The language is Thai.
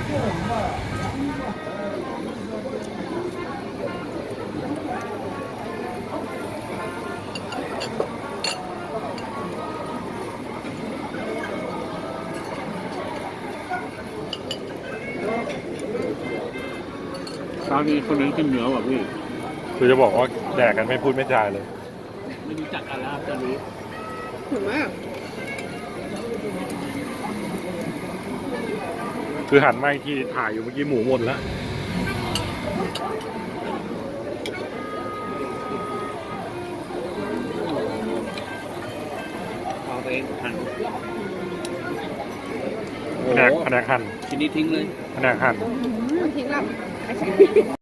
ร้านนี้คนนั้นกินเนื้อว่ะพี่ คือจะบอกว่าแดกกันไม่พูดไม่จาเลย ไม่รู้จักกันแล้วจะรู้ ถึงมาก คือหันมาอีกทีถ่ายอยู่เมื่อกี้หมูหมดแล้ว เอาไปหั่น แผนกหั่น ชิ้นนี้ทิ้งเลย แผนกหั่น ทิ้งหลับ